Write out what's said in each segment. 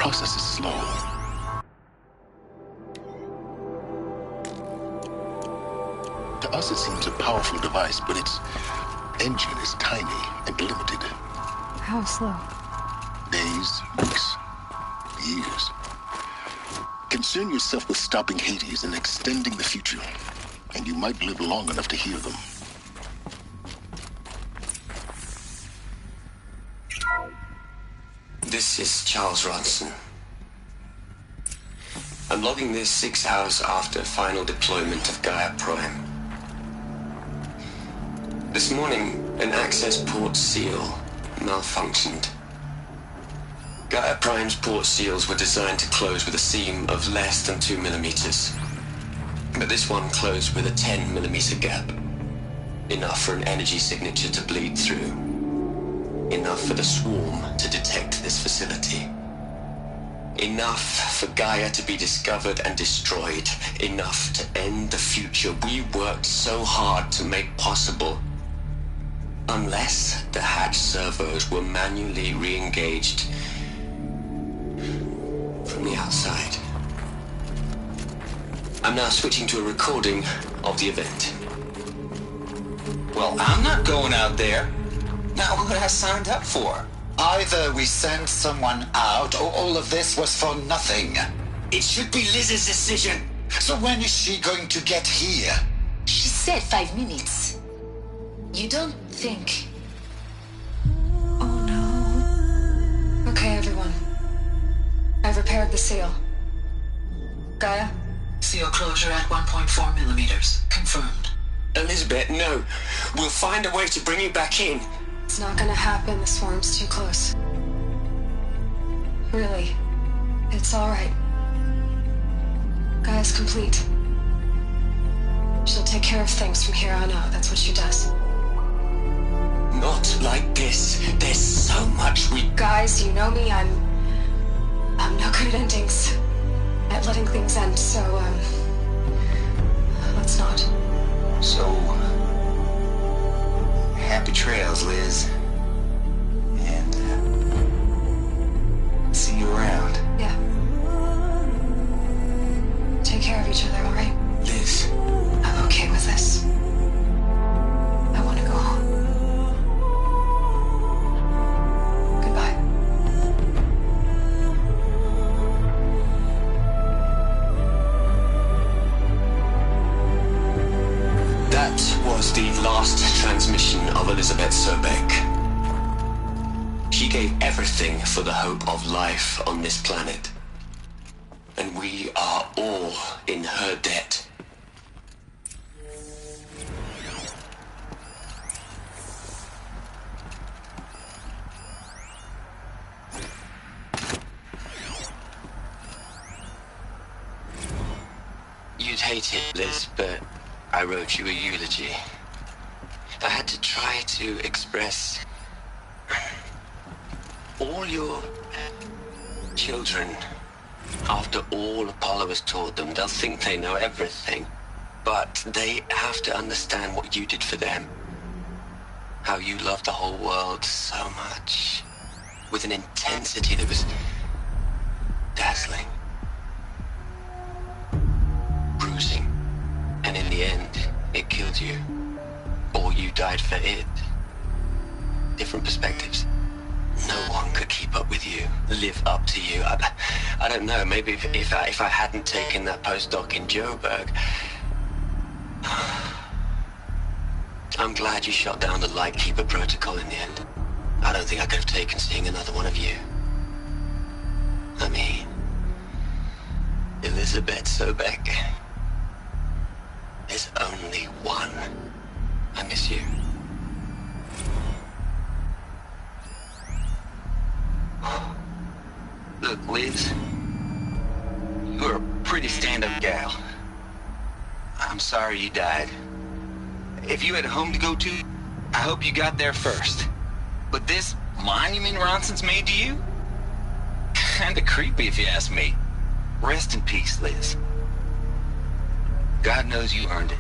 process is slow. To us, it seems a powerful device, but its engine is tiny and limited. How slow? Days, weeks, years. Concern yourself with stopping Hades and extending the future, and you might live long enough to hear them. This is Charles Ronson. I'm logging this 6 hours after final deployment of Gaia Prime. This morning, an access port seal malfunctioned. Gaia Prime's port seals were designed to close with a seam of less than 2 millimeters. But this one closed with a 10 millimeter gap. Enough for an energy signature to bleed through. Enough for the swarm to detect this facility. Enough for Gaia to be discovered and destroyed. Enough to end the future we worked so hard to make possible. Unless the hatch servos were manually re-engaged from the outside. I'm now switching to a recording of the event. Well, I'm not going out there. Not what I signed up for. Either we send someone out, or all of this was for nothing. It should be Liz's decision. So when is she going to get here? She said 5 minutes. You don't think... Oh no. Okay, everyone. I've repaired the seal. Gaia? Seal closure at 1.4 millimeters. Confirmed. Elizabeth, no. We'll find a way to bring you back in. It's not gonna happen. The swarm's too close. Really. It's alright. Gaia's complete. She'll take care of things from here on out. That's what she does. Not like this. There's so much we... Guys, you know me. I'm no good at endings. At letting things end, so, let's not. So, happy trails, Liz. And, see you around. Yeah. Take care of each other, alright? Liz. I'm okay with this. I want to go home. Goodbye. That was the last transmission of Elizabeth Sobeck. She gave everything for the hope of life on this planet. And we are all in her debt. You'd hate it, Liz, but I wrote you a eulogy. I had to try to express all your children. After all Apollo has taught them, they'll think they know everything. But they have to understand what you did for them. How you loved the whole world so much. With an intensity that was dazzling. Bruising. And in the end, it killed you. Or you died for it. Different perspectives. No one could keep up with you, live up to you. I don't know, maybe if I hadn't taken that postdoc in Joburg. I'm glad you shot down the Lightkeeper protocol in the end. I don't think I could have taken seeing another one of you. I mean, Elizabeth Sobeck. There's only one. I miss you. Look, Liz. You're a pretty stand-up gal. I'm sorry you died. If you had a home to go to, I hope you got there first. But this monument Ronson's made to you? Kinda creepy if you ask me. Rest in peace, Liz. God knows you earned it.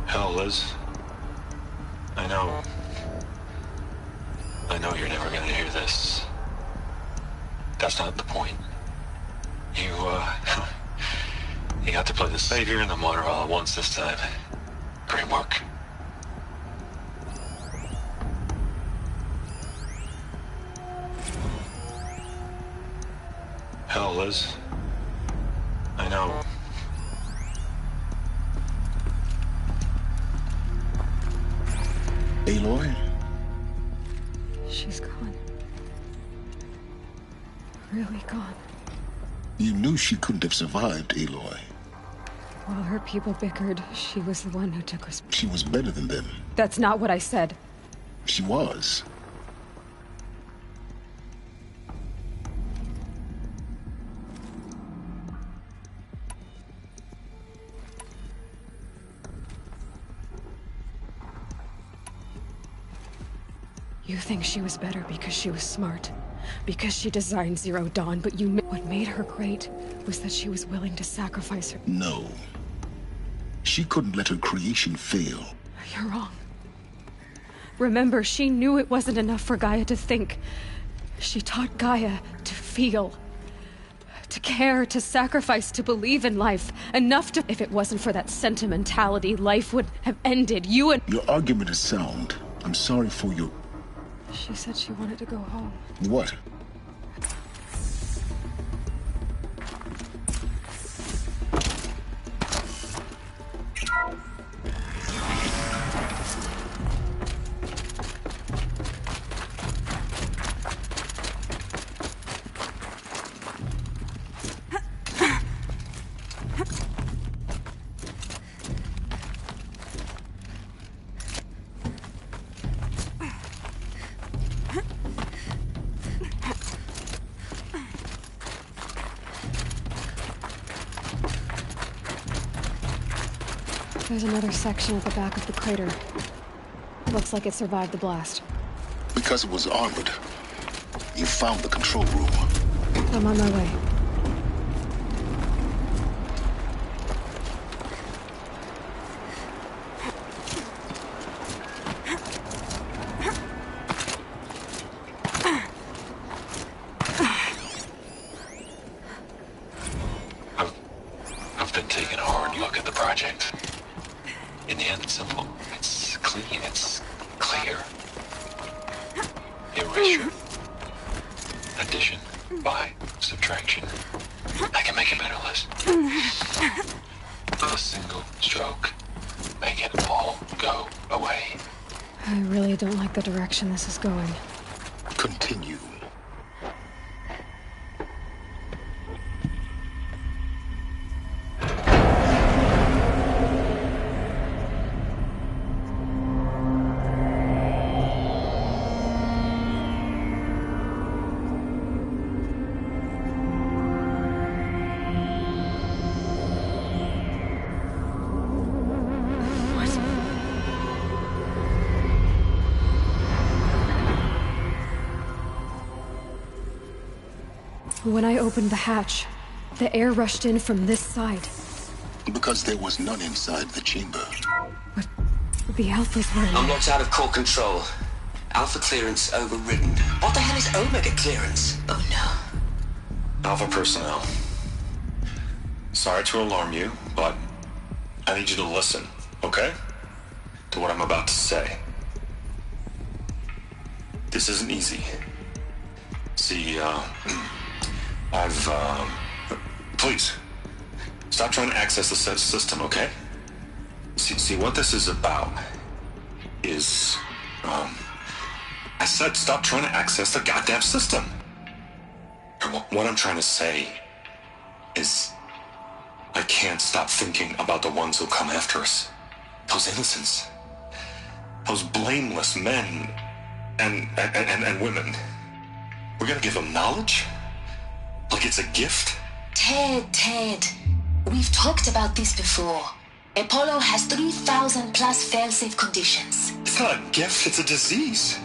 Hell, Liz. I know. I know you're never gonna hear this. That's not the point. You got to play the savior and the martyr all at once this time. Great work. Hell, Liz. I know. Aloy? She's gone. Really gone. You knew she couldn't have survived, Aloy. While her people bickered, she was the one who took us. She was better than them. That's not what I said. She was. You think she was better because she was smart, because she designed Zero Dawn, but what made her great was that she was willing to sacrifice her. No. She couldn't let her creation fail. You're wrong. Remember, she knew it wasn't enough for Gaia to think. She taught Gaia to feel, to care, to sacrifice, to believe in life. Enough to... If it wasn't for that sentimentality, life would have ended. You and... Your argument is sound. I'm sorry for your... She said she wanted to go home. What? There's another section at the back of the crater. Looks like it survived the blast. Because it was armored. You found the control room. I'm on my way. I've been taking a hard look at the project. In the end, it's simple. It's clean. It's clear. Erasure. Addition. By. Subtraction. I can make a better list. A single stroke. Make it all go away. I really don't like the direction this is going. Continue. When I opened the hatch, the air rushed in from this side. Because there was none inside the chamber. But the Alphas were in I'm there. locked out of core control. Alpha clearance overridden. What the hell is Omega clearance? Oh no. Alpha personnel. Sorry to alarm you, but I need you to listen, okay? To what I'm about to say. This isn't easy. See, please, stop trying to access the system, okay? See, what this is about is, I said stop trying to access the goddamn system. What I'm trying to say is, I can't stop thinking about the ones who come after us. Those innocents. Those blameless men and women. We're gonna give them knowledge? Like it's a gift? Ted. We've talked about this before. Apollo has 3,000 plus fail-safe conditions. It's not a gift, it's a disease.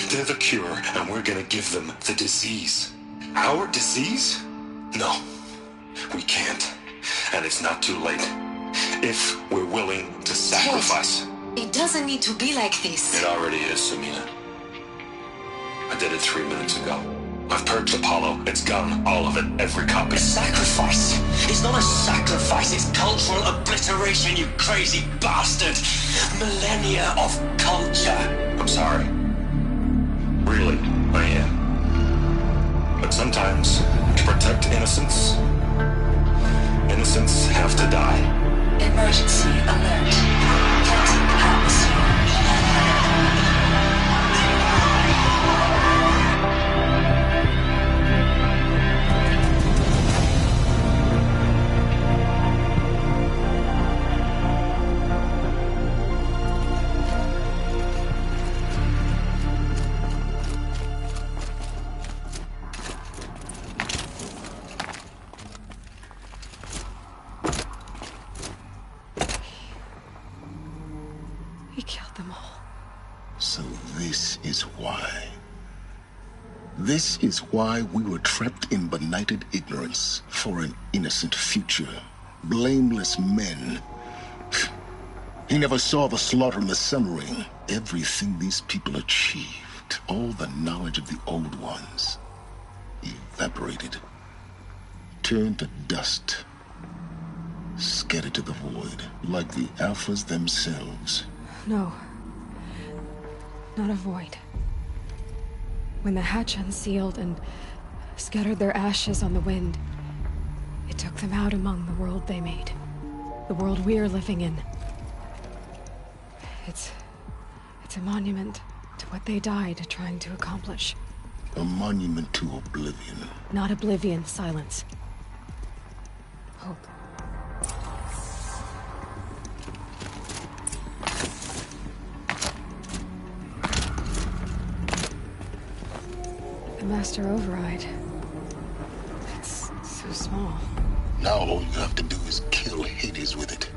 They're the cure, and we're gonna give them the disease. Our disease? No, we can't. And it's not too late. If we're willing to sacrifice. Ted, it doesn't need to be like this. It already is, Sumina. did it 3 minutes ago. I've purged Apollo. It's gone. All of it. Every copy. A sacrifice? It's not a sacrifice, it's cultural obliteration, you crazy bastard! Millennia of culture! I'm sorry. Really, I am. But sometimes, to protect innocence, innocents have to die. Emergency alert. Celtic atmosphere. He killed them all. So this is why. This is why we were trapped in benighted ignorance for an innocent future. Blameless men. He never saw the slaughter in the Sun Ring. Everything these people achieved, all the knowledge of the old ones, evaporated. Turned to dust. Scattered to the void, like the Alphas themselves. No. Not a void. When the hatch unsealed and scattered their ashes on the wind, it took them out among the world they made. The world we're living in. It's a monument to what they died trying to accomplish. A monument to oblivion. Not oblivion, silence. Hope. The Master Override. It's so small. Now all you have to do is kill Hades with it.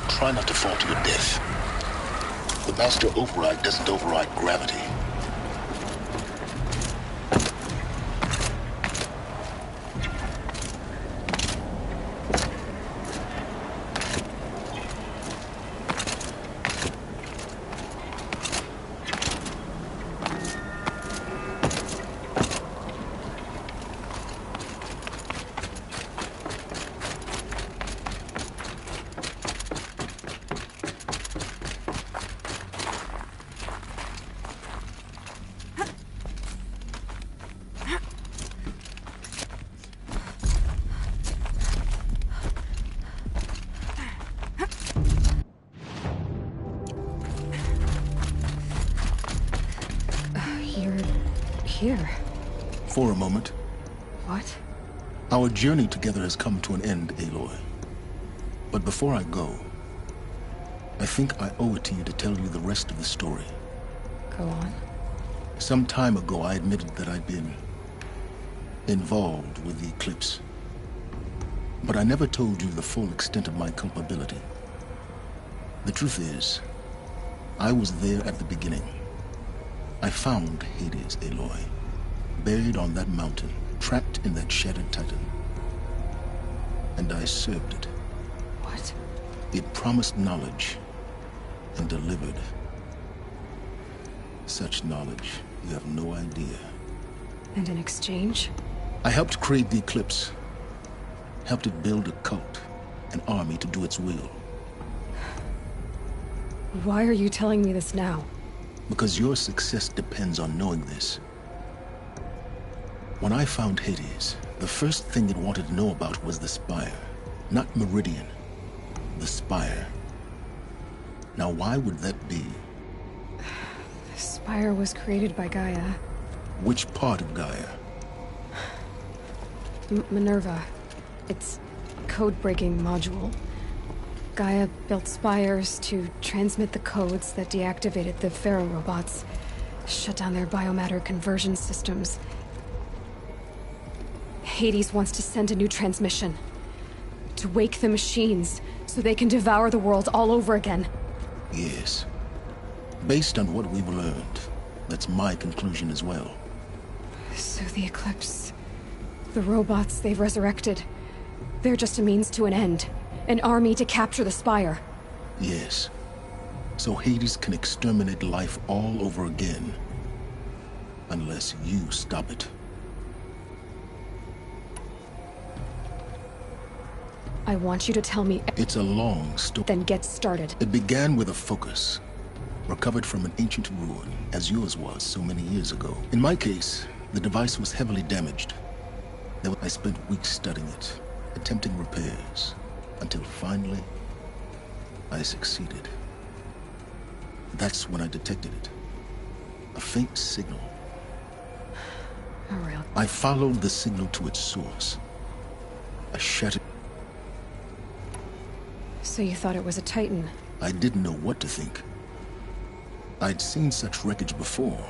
Try not to fall to your death. The Master Override doesn't override gravity. Here. For a moment. What? Our journey together has come to an end, Aloy. But before I go, I think I owe it to you to tell you the rest of the story. Go on. Some time ago, I admitted that I'd been involved with the Eclipse. But I never told you the full extent of my culpability. The truth is, I was there at the beginning. I found Hades, Aloy, buried on that mountain, trapped in that shattered titan. And I served it. What? It promised knowledge and delivered. Such knowledge, you have no idea. And in exchange? I helped create the Eclipse. Helped it build a cult, an army to do its will. Why are you telling me this now? Because your success depends on knowing this. When I found Hades, the first thing it wanted to know about was the Spire. Not Meridian. The Spire. Now why would that be? The Spire was created by Gaia. Which part of Gaia? Minerva. It's a code-breaking module. Gaia built spires to transmit the codes that deactivated the Pharaoh robots, shut down their biomatter conversion systems. Hades wants to send a new transmission. To wake the machines, so they can devour the world all over again. Yes. Based on what we've learned, that's my conclusion as well. So the Eclipse... the robots they've resurrected... they're just a means to an end. An army to capture the Spire. Yes. So Hades can exterminate life all over again. Unless you stop it. I want you to tell me... It's a long story. Then get started. It began with a focus. Recovered from an ancient ruin, as yours was so many years ago. In my case, the device was heavily damaged. I spent weeks studying it, attempting repairs, until finally, I succeeded. That's when I detected it. A faint signal. Oh, really? I followed the signal to its source. A shattered... So you thought it was a Titan? I didn't know what to think. I'd seen such wreckage before.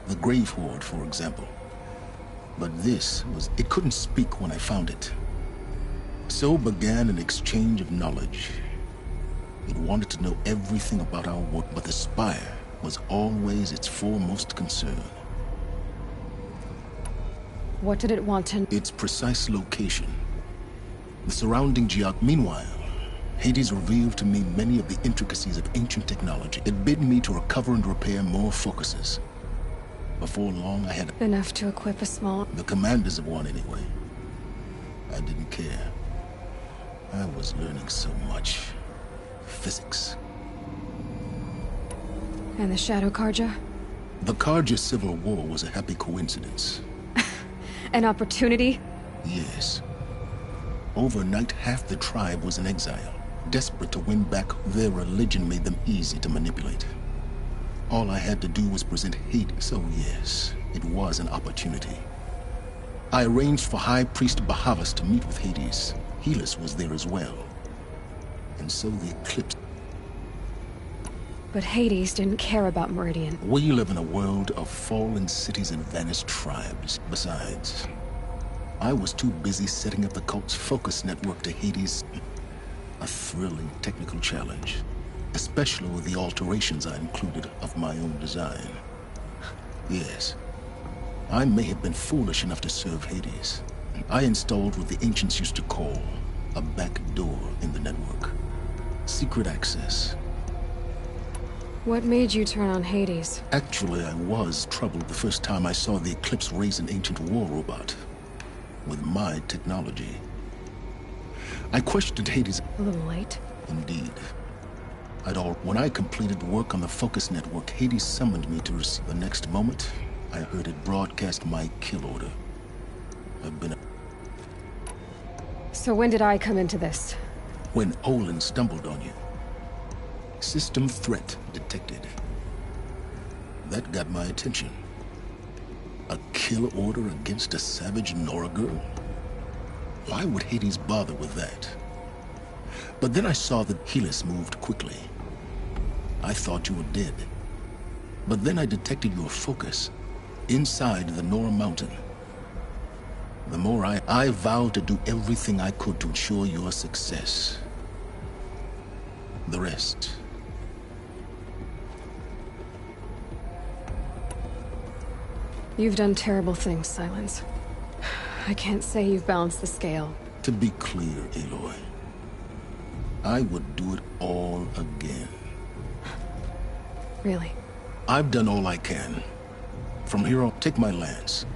The Grave Horde, for example. But this was... It couldn't speak when I found it. So began an exchange of knowledge. It wanted to know everything about our work, but the Spire was always its foremost concern. What did it want to... Its precise location. The surrounding Meanwhile, Hades revealed to me many of the intricacies of ancient technology. It bid me to recover and repair more focuses. Before long, I had... enough to equip a small... The commanders of one, anyway. I didn't care. I was learning so much. Physics. And the Shadow Carja? The Carja Civil War was a happy coincidence. An opportunity? Yes. Overnight, half the tribe was in exile. Desperate to win back, their religion made them easy to manipulate. All I had to do was present hate, so yes, it was an opportunity. I arranged for High Priest Bahavas to meet with Hades. Helis was there as well. And so the Eclipse... But Hades didn't care about Meridian. We live in a world of fallen cities and vanished tribes. Besides, I was too busy setting up the cult's focus network to Hades. A thrilling technical challenge. Especially with the alterations I included of my own design. Yes, I may have been foolish enough to serve Hades. I installed what the ancients used to call a back door in the network. Secret access. What made you turn on Hades? Actually, I was troubled the first time I saw the Eclipse raise an ancient war robot. With my technology. I questioned Hades. A little late. Indeed. When I completed work on the focus network, Hades summoned me to receive. The next moment, I heard it broadcast my kill order. I've been... So when did I come into this? When Olin stumbled on you. System threat detected. That got my attention. A kill order against a savage Nora girl? Why would Hades bother with that? But then I saw that Helis moved quickly. I thought you were dead. But then I detected your focus inside the Nora Mountain. The more I vowed to do everything I could to ensure your success. The rest... You've done terrible things, Silence. I can't say you've balanced the scale. To be clear, Aloy, I would do it all again. Really? I've done all I can. From here on, take my lance.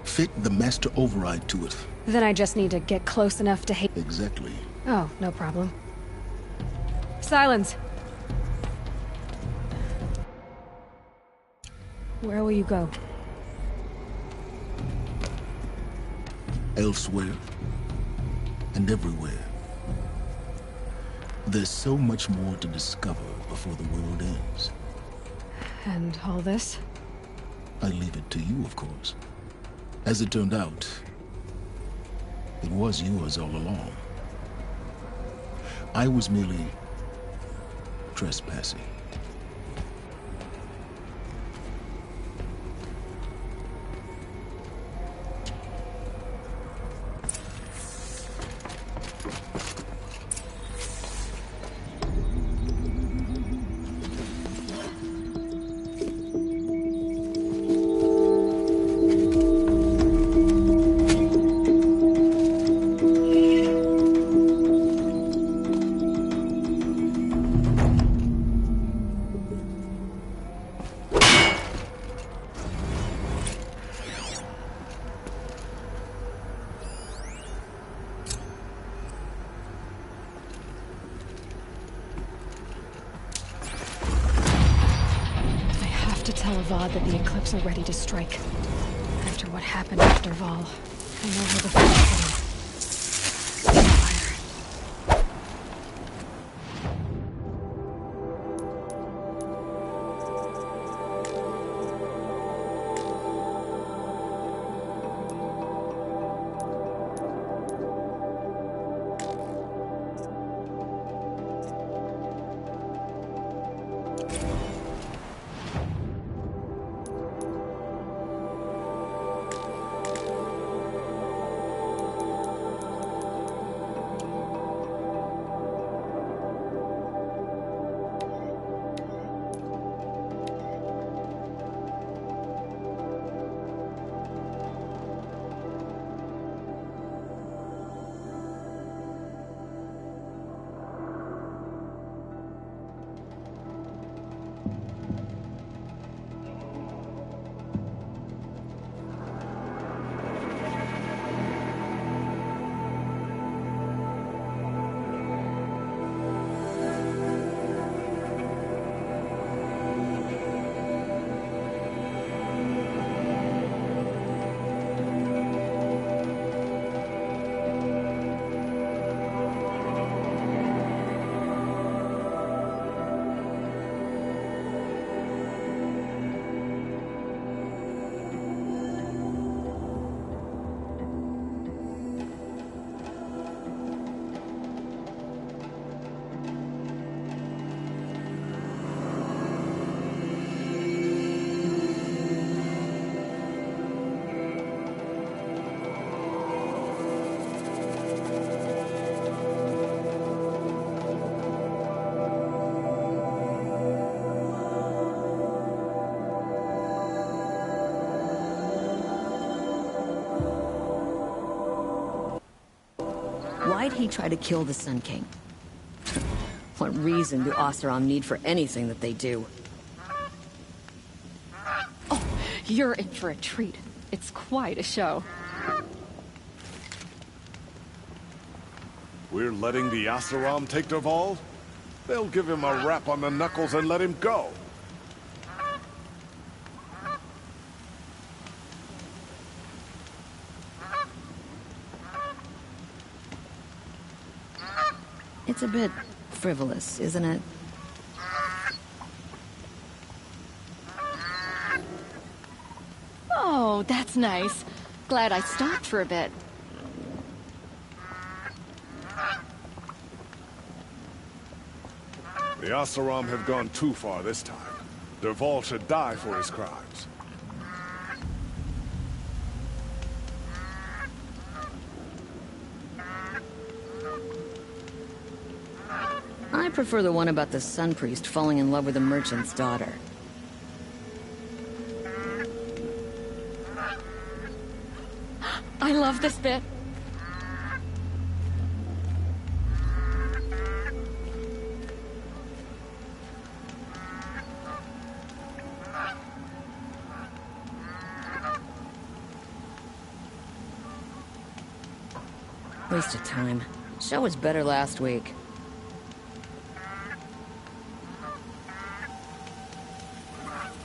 Fit the master override to it. Then I just need to get close enough to hate... Exactly. Oh, no problem. Silence! Where will you go? Elsewhere. And everywhere. There's so much more to discover before the world ends. And all this? I leave it to you, of course. As it turned out, it was yours all along. I was merely trespassing. Avad that the Eclipse are ready to strike. After what happened after Val, I know how the fire. Why'd he try to kill the Sun King? What reason do Oseram need for anything that they do? Oh, you're in for a treat. It's quite a show. We're letting the Oseram take Dervahl? They'll give him a rap on the knuckles and let him go. It's a bit frivolous, isn't it? Oh, that's nice. Glad I stopped for a bit. The Oseram have gone too far this time. Dervahl should die for his crimes. I prefer the one about the Sun Priest falling in love with a merchant's daughter. I love this bit. Waste of time. Show was better last week.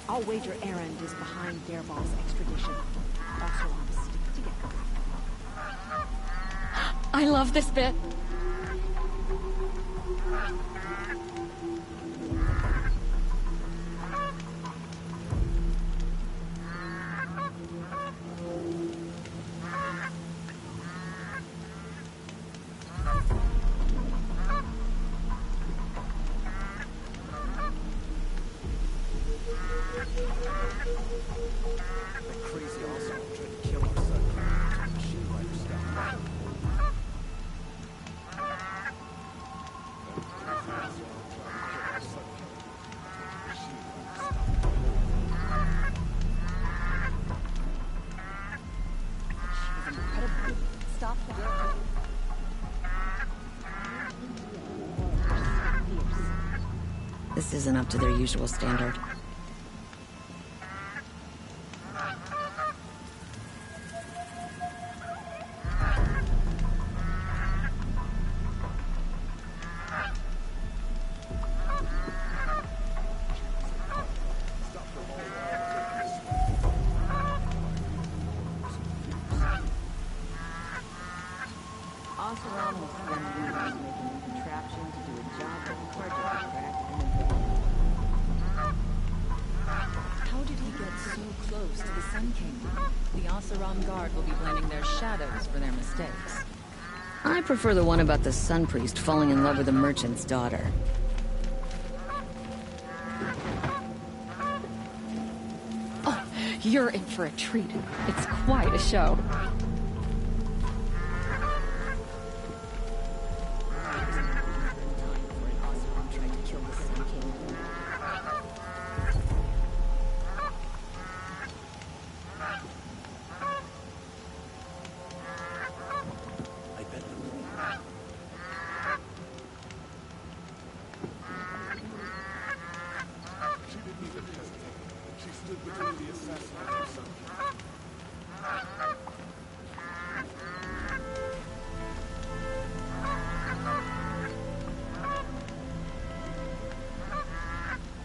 I'll wager Erend is behind Dervahl's extradition. Oseram stick together. I love this bit. This isn't up to their usual standard. Oseram was friendly by making a contraption to do a job that hard to crack and then How did he get so close to the Sun King? The Oseram Guard will be blaming their shadows for their mistakes. I prefer the one about the Sun Priest falling in love with a merchant's daughter. Oh, you're in for a treat. It's quite a show.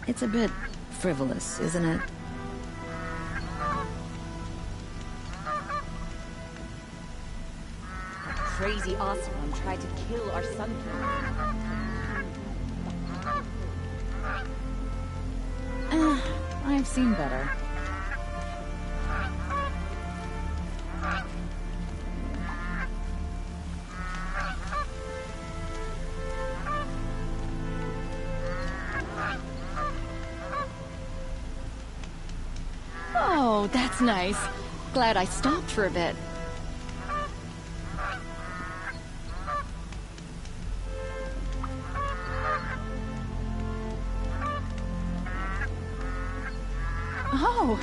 It's a bit frivolous, isn't it? Crazy Oseram tried to kill our Sun King. I've seen better. Oh, that's nice. Glad I stopped for a bit. Oh,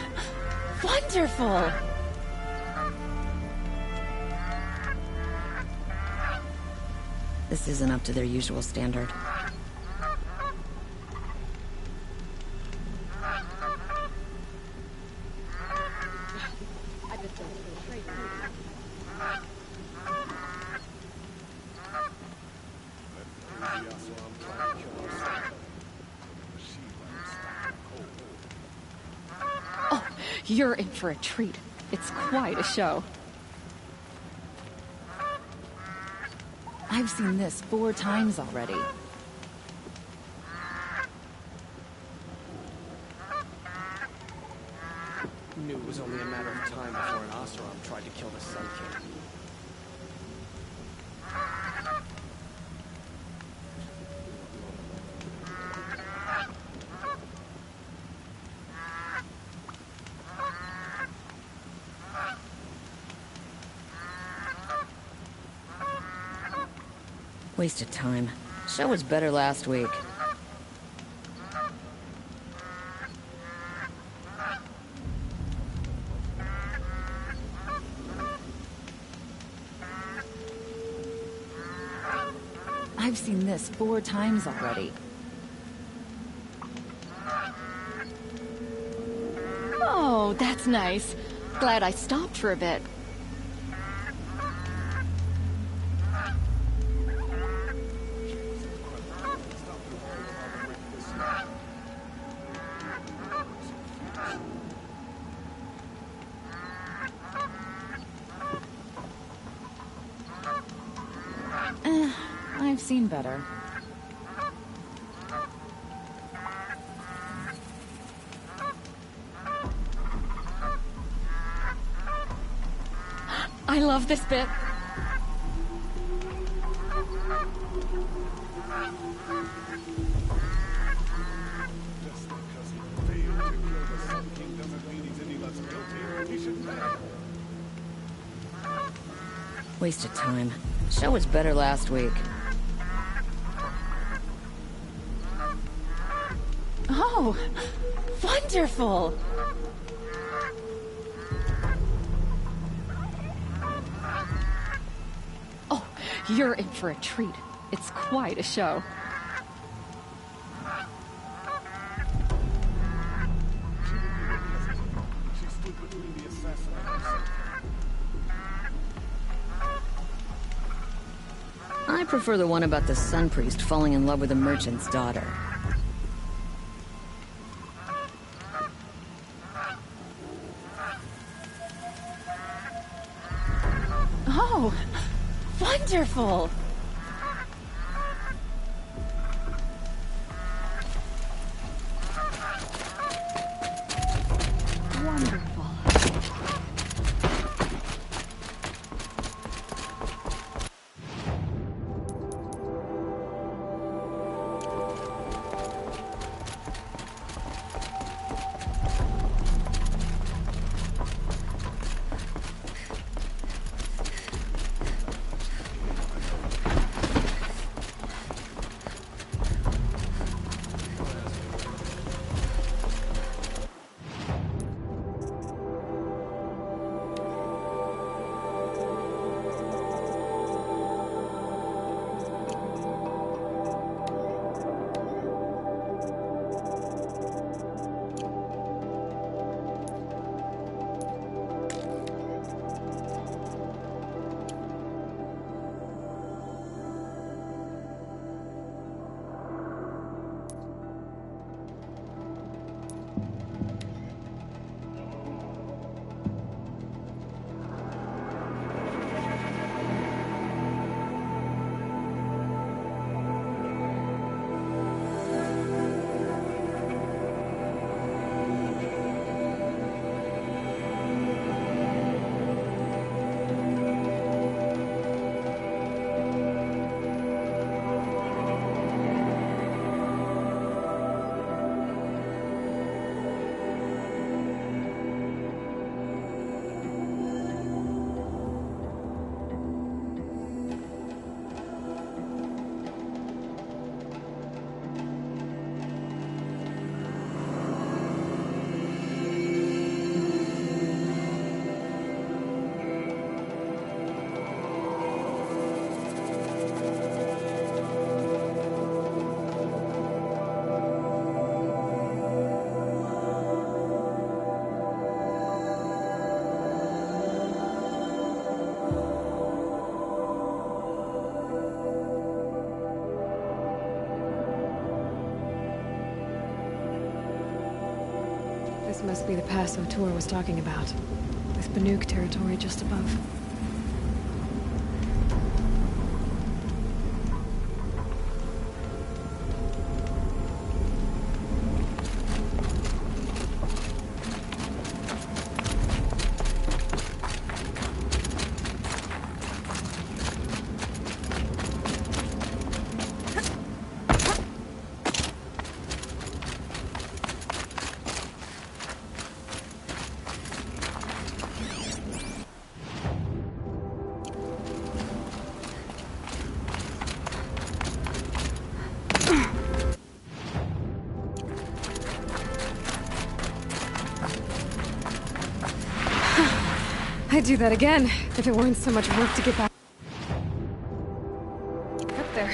wonderful! This isn't up to their usual standard. Oh, you're in for a treat. It's quite a show. I've seen this 4 times already. Knew it was only a matter of time before an Oseram tried to kill the Sun King. Waste of time. Show was better last week. I've seen this 4 times already. Oh, that's nice. Glad I stopped for a bit. I've seen better. I love this bit. Waste of time. Show was better last week. Oh, wonderful! Oh, you're in for a treat. It's quite a show. I prefer the one about the Sun Priest falling in love with a merchant's daughter. Oh, Wonderful! Wonderful. This must be the pass O'Toole was talking about. With Banuk territory just above. I'd do that again, if it weren't so much work to get back. Up there.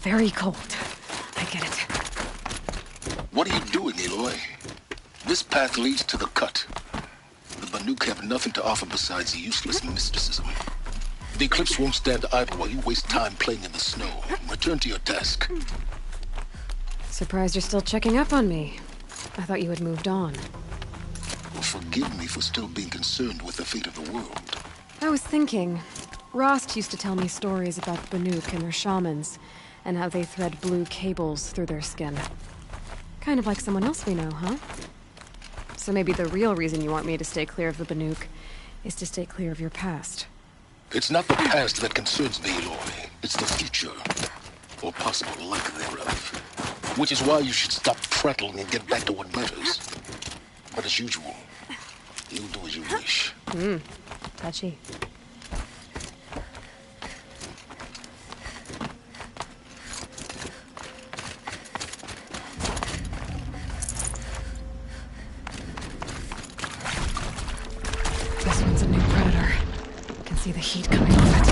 very cold. I get it. What are you doing, Aloy? This path leads to the cut. The Banuk have nothing to offer besides useless mysticism. The Eclipse won't stand idle while you waste time playing in the snow. Return to your task. Surprised you're still checking up on me. I thought you had moved on. Well, forgive me for still being concerned with the fate of the world. I was thinking, Rost used to tell me stories about the Banuk and their shamans, and how they thread blue cables through their skin. Kind of like someone else we know, huh? So maybe the real reason you want me to stay clear of the Banuk is to stay clear of your past. It's not the past that concerns me, Aloy. It's the future. Or possible lack thereof. Which is why you should stop prattling and get back to what matters. But as usual, you'll do as you wish. Touchy. This one's a new predator. Can see the heat coming off it.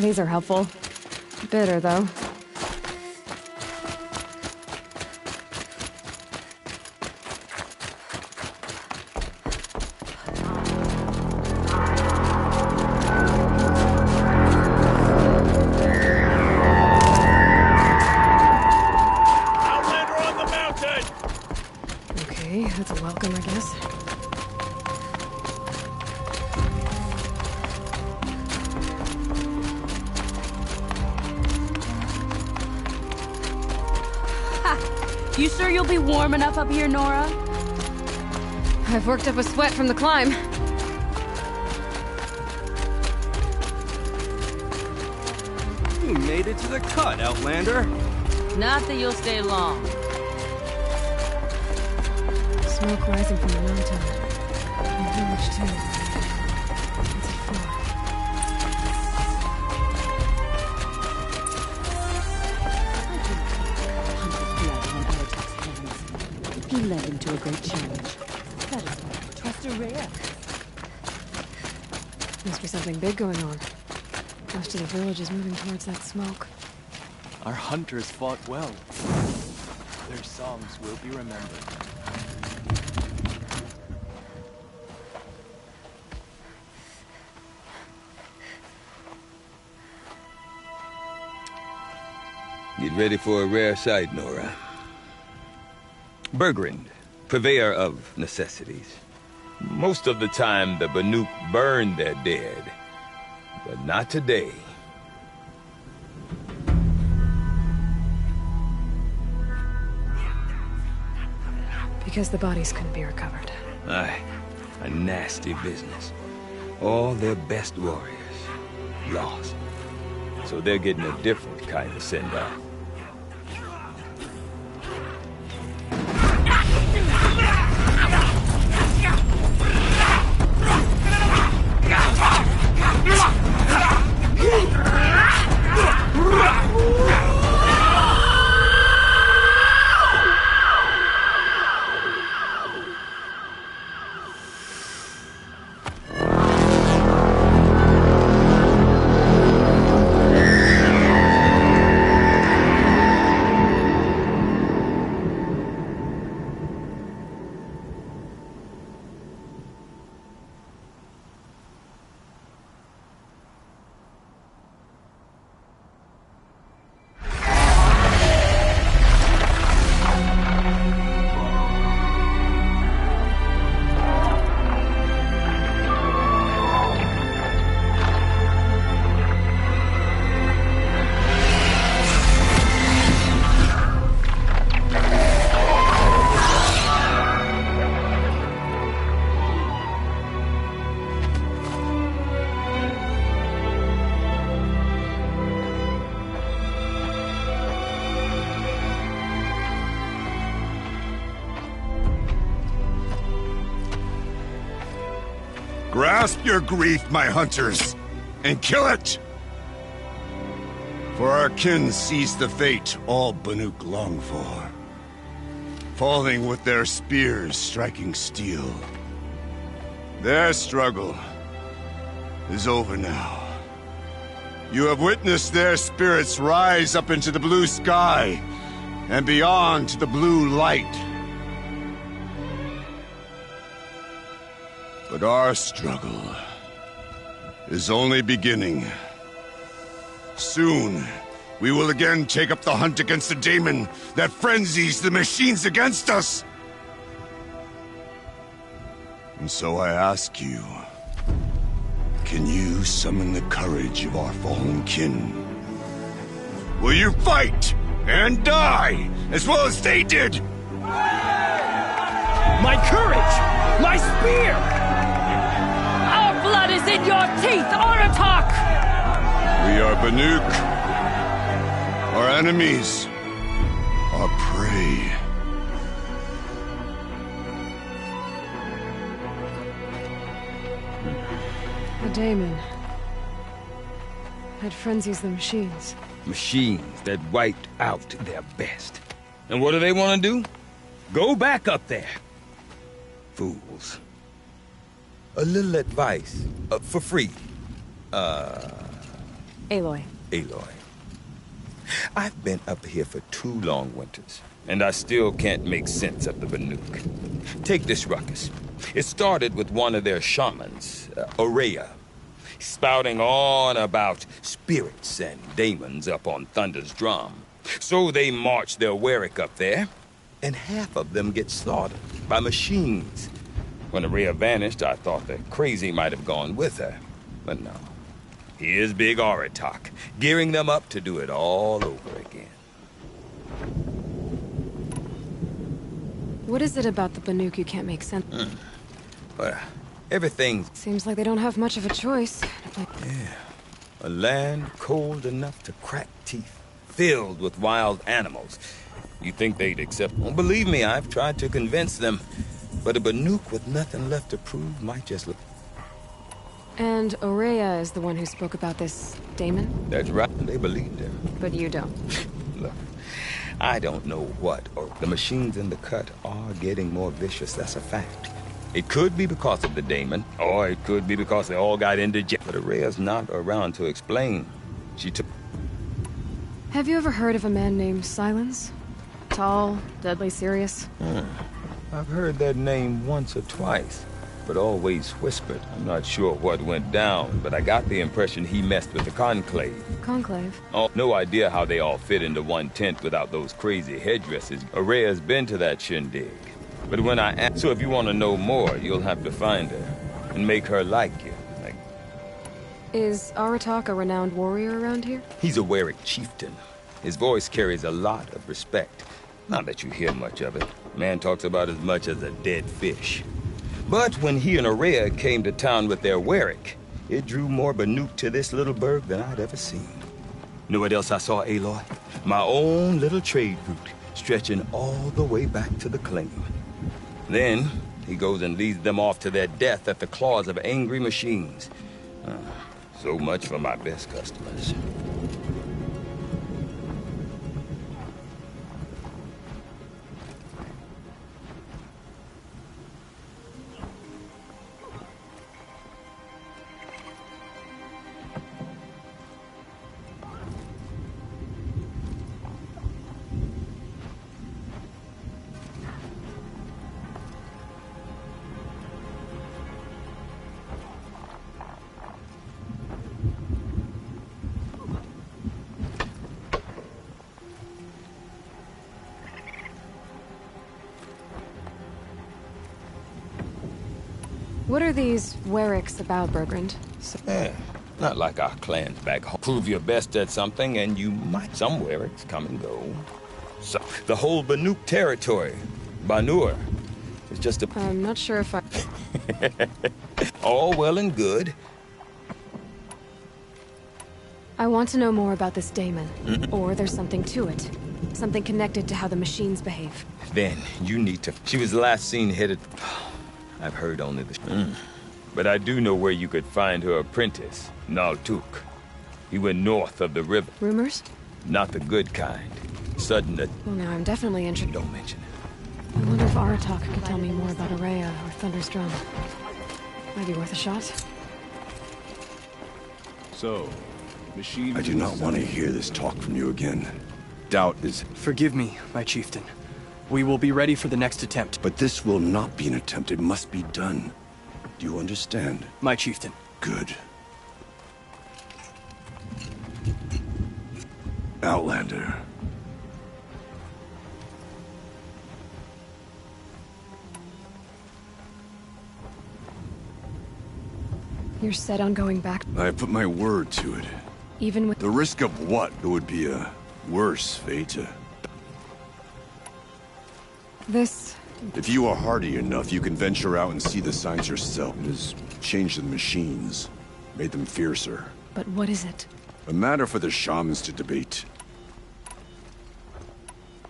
These are helpful. Bitter, though. Outlander on the mountain! Okay, that's a welcome, I guess. You sure you'll be warm enough up here, Nora? I've worked up a sweat from the climb. You made it to the cut, Outlander. Not that you'll stay long. Smoke rising from the mountain. The village, too. It's a fort. He led him to a great challenge. That is why I trust a rare. Must be something big going on. Most of the village is moving towards that smoke. Our hunters fought well. Their songs will be remembered. Get ready for a rare sight, Nora. Bergrand, purveyor of necessities. Most of the time, the Banuk burn their dead. But not today. Because the bodies couldn't be recovered. Aye, a nasty business. All their best warriors lost. So they're getting a different kind of send-off. Grasp your grief, my hunters, and kill it! For our kin sees the fate all Banuk long for. Falling with their spears striking steel. Their struggle is over now. You have witnessed their spirits rise up into the blue sky and beyond to the blue light. But our struggle is only beginning. Soon, we will again take up the hunt against the daemon that frenzies the machines against us. And so I ask you, can you summon the courage of our fallen kin? Will you fight and die as well as they did? My courage! My spear! Our blood is in your teeth, Aratak! We are Banuk. Our enemies are prey. The daemon. That frenzies the machines. Machines that wiped out their best. And what do they want to do? Go back up there. Fools. A little advice, for free. Aloy. Aloy. I've been up here for 2 long winters, and I still can't make sense of the Banuk. Take this ruckus. It started with one of their shamans, Ourea, spouting on about spirits and demons up on Thunder's drum. So they march their Werik up there, and half of them get slaughtered by machines. When Ourea vanished, I thought the crazy might have gone with her, but no. Here's Big Aratak, gearing them up to do it all over again. What is it about the Banuk you can't make sense? Well, everything's... Seems like they don't have much of a choice. Yeah. A land cold enough to crack teeth, filled with wild animals. You think they'd accept... Well, believe me, I've tried to convince them. But a Banuk with nothing left to prove might just look... And Ourea is the one who spoke about this daemon? That's right, they believed him. But you don't. Look, I don't know what, or the machines in the cut are getting more vicious, that's a fact. It could be because of the daemon, or it could be because they all got into jail. But Ourea's not around to explain. She took... Have you ever heard of a man named Silence? Tall, deadly serious? I've heard that name once or twice, but always whispered. I'm not sure what went down, but I got the impression he messed with the Conclave. Conclave? Oh, no idea how they all fit into one tent without those crazy headdresses. Ourea's been to that shindig. But when I ask, so if you want to know more, you'll have to find her and make her like you. Is Aratak a renowned warrior around here? He's a Werik chieftain. His voice carries a lot of respect. Not that you hear much of it. Man talks about as much as a dead fish. But when he and Ourea came to town with their Werik, it drew more Banuk to this little burg than I'd ever seen. Know what else I saw, Aloy? My own little trade route, stretching all the way back to the claim. Then, he goes and leads them off to their death at the claws of angry machines. So much for my best customers. What are these Weriks about, Bergrand? Not like our clans back home. Prove your best at something and you might. Some Weriks come and go. So, the whole Banuk territory, Banur, is just a... I'm not sure if I... All well and good. I want to know more about this daemon. Or there's something to it. Something connected to how the machines behave. Then, you need to... She was last seen headed... I've heard only the... But I do know where you could find her apprentice, Naltuk. He went north of the river. Rumors? Not the good kind. Sudden... Well, now I'm definitely interested. Don't mention it. I wonder if Aratak could tell me more about Ourea or Thunder's drum. Might be worth a shot. So, machine... I do not want to hear this talk from you again. Doubt is... Forgive me, my chieftain. We will be ready for the next attempt. But this will not be an attempt. It must be done. Do you understand? My chieftain. Good. Outlander. You're set on going back? I put my word to it. Even with... The risk of what? It would be a worse fate. This... If you are hardy enough, you can venture out and see the signs yourself. It has changed the machines, made them fiercer. But what is it? A matter for the shamans to debate.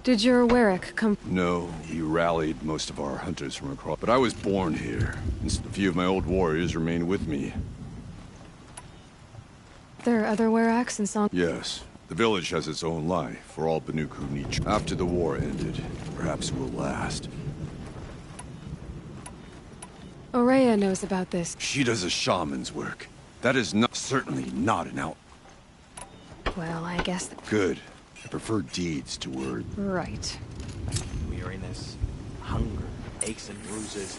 Did your Werik come... No, we rallied most of our hunters from across... But I was born here, and a few of my old warriors remain with me. There are other Weraks in Song... Yes. The village has its own life, for all Banuk who need... After the war ended, perhaps it will last. Ourea knows about this. She does a shaman's work. That is not... certainly not an out... Well, I guess... Good. I prefer deeds to words. Right. Weariness, hunger, aches and bruises.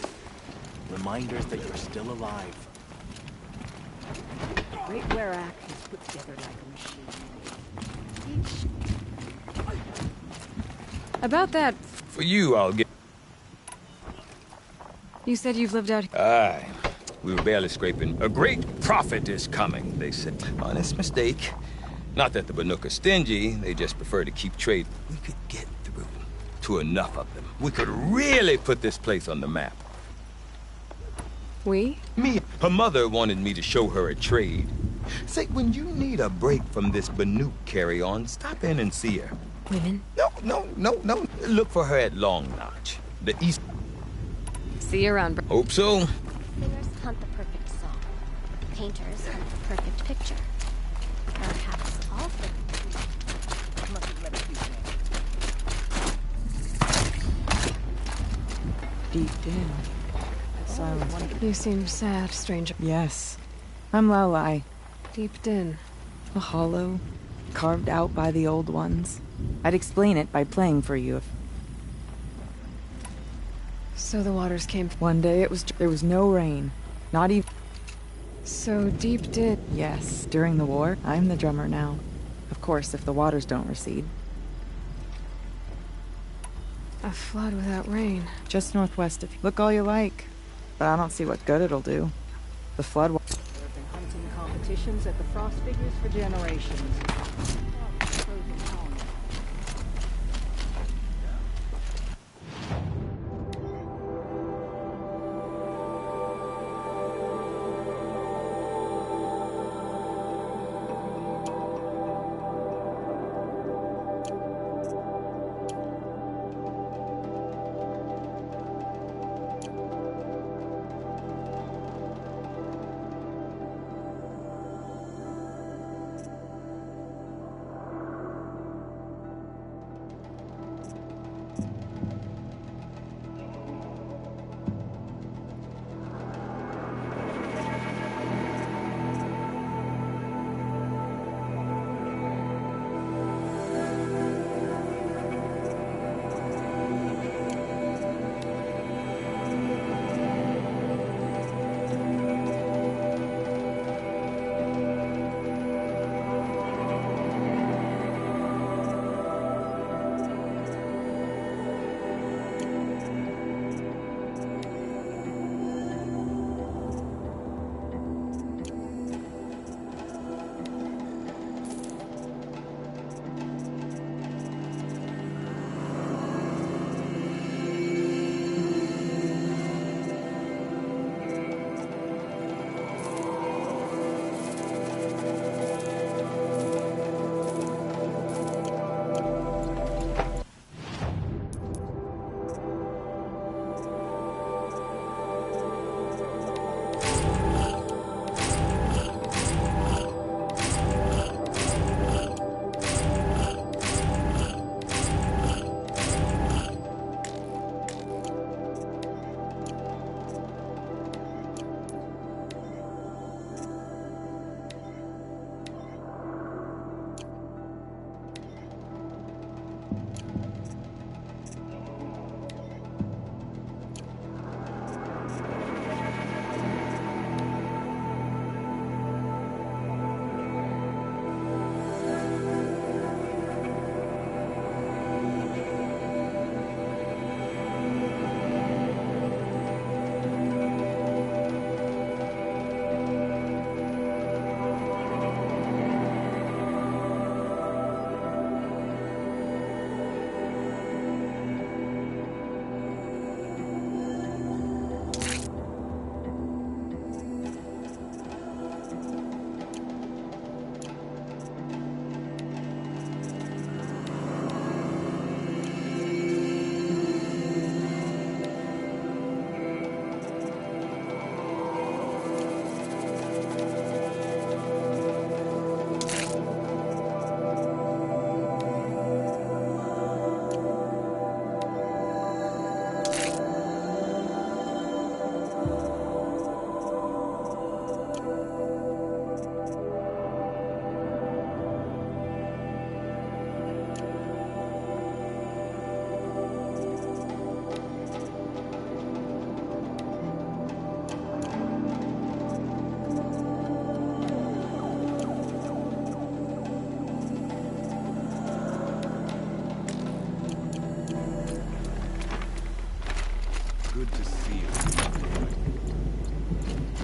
Reminders that you're still alive. The Great Werak is put together like a machine. About that, For you, I'll get... you said you've lived out... Aye. We were barely scraping. A great prophet is coming, they said. Honest mistake. Not that the Banuk are stingy, they just prefer to keep trade. We could get through to enough of them. We could really put this place on the map. We? Me. Her mother wanted me to show her a trade. Say, when you need a break from this Banuk carry-on, stop in and see her. Women? No. Look for her at Long Notch. The east... See you around. Hope so. Singers hunt the perfect song. Painters hunt the perfect picture. Perhaps all things. Deep in. Silence. You seem sad, stranger. Yes. I'm Lalai. Deep Din. A hollow, carved out by the old ones. I'd explain it by playing for you if... So the waters came... One day there was no rain. Not even... So Deep Din... Yes, during the war, I'm the drummer now. Of course, if the waters don't recede. A flood without rain. Just northwest of... Look all you like. But I don't see what good it'll do. The flood... There have been hunting competitions at the Frost Figures for generations.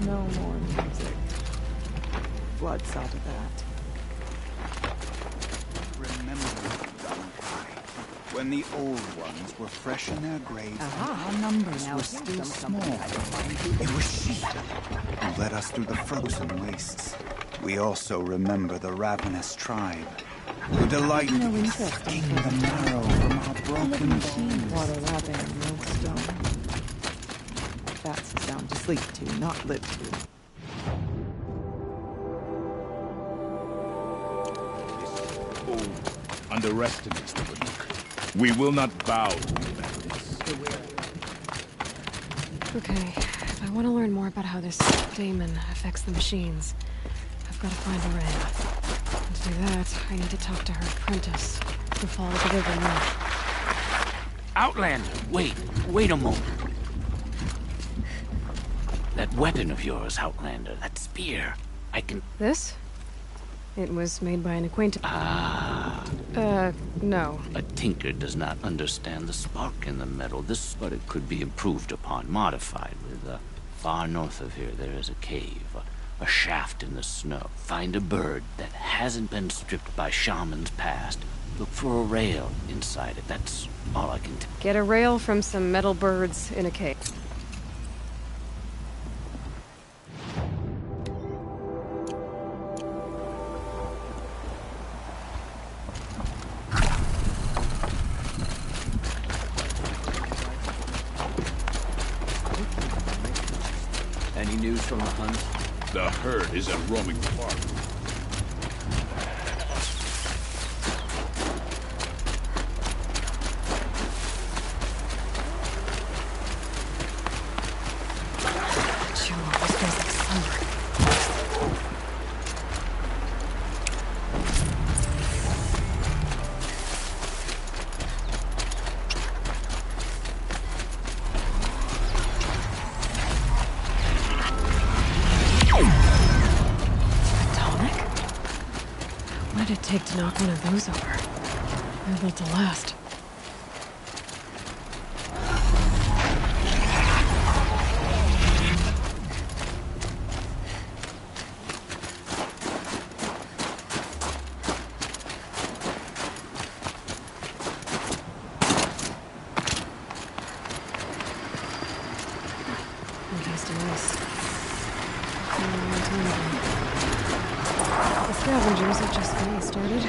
No more music. Blood saw to that. Remember, Gunpei, when the old ones were fresh in their graves, and our numbers were still small. It was she who led us through the frozen wastes. We also remember the ravenous tribe, who delighted in sucking the marrow from our broken bones. Water lapping and millstone. That's a sound to sleep to, not live to. Underestimates the Banuk. We will not bow to your madness. Okay, if I want to learn more about how this daemon affects the machines, I've got to find a ray. And to do that, I need to talk to her apprentice, who followed the river north. Outlander, wait a moment. That weapon of yours, Outlander, that spear, I can... This? It was made by an acquaintance. No. A tinker does not understand the spark in the metal. But it could be improved upon, modified with, far north of here, there is a cave, a shaft in the snow. Find a bird that hasn't been stripped by shamans past. Look for a rail inside it. That's all I can tell. Get a rail from some metal birds in a cave. Any news from the hunt? The herd is at roaming park. What did it take to knock one of those over? They're built to last. The scavengers have just getting started.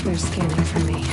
They're scanning for me.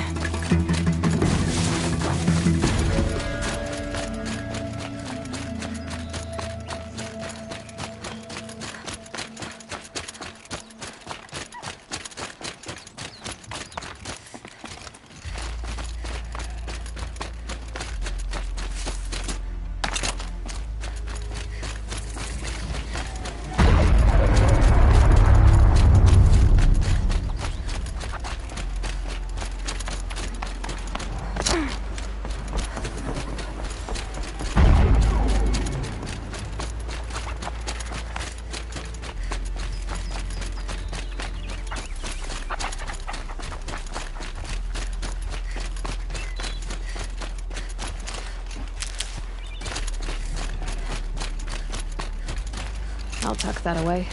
I'll tuck that away.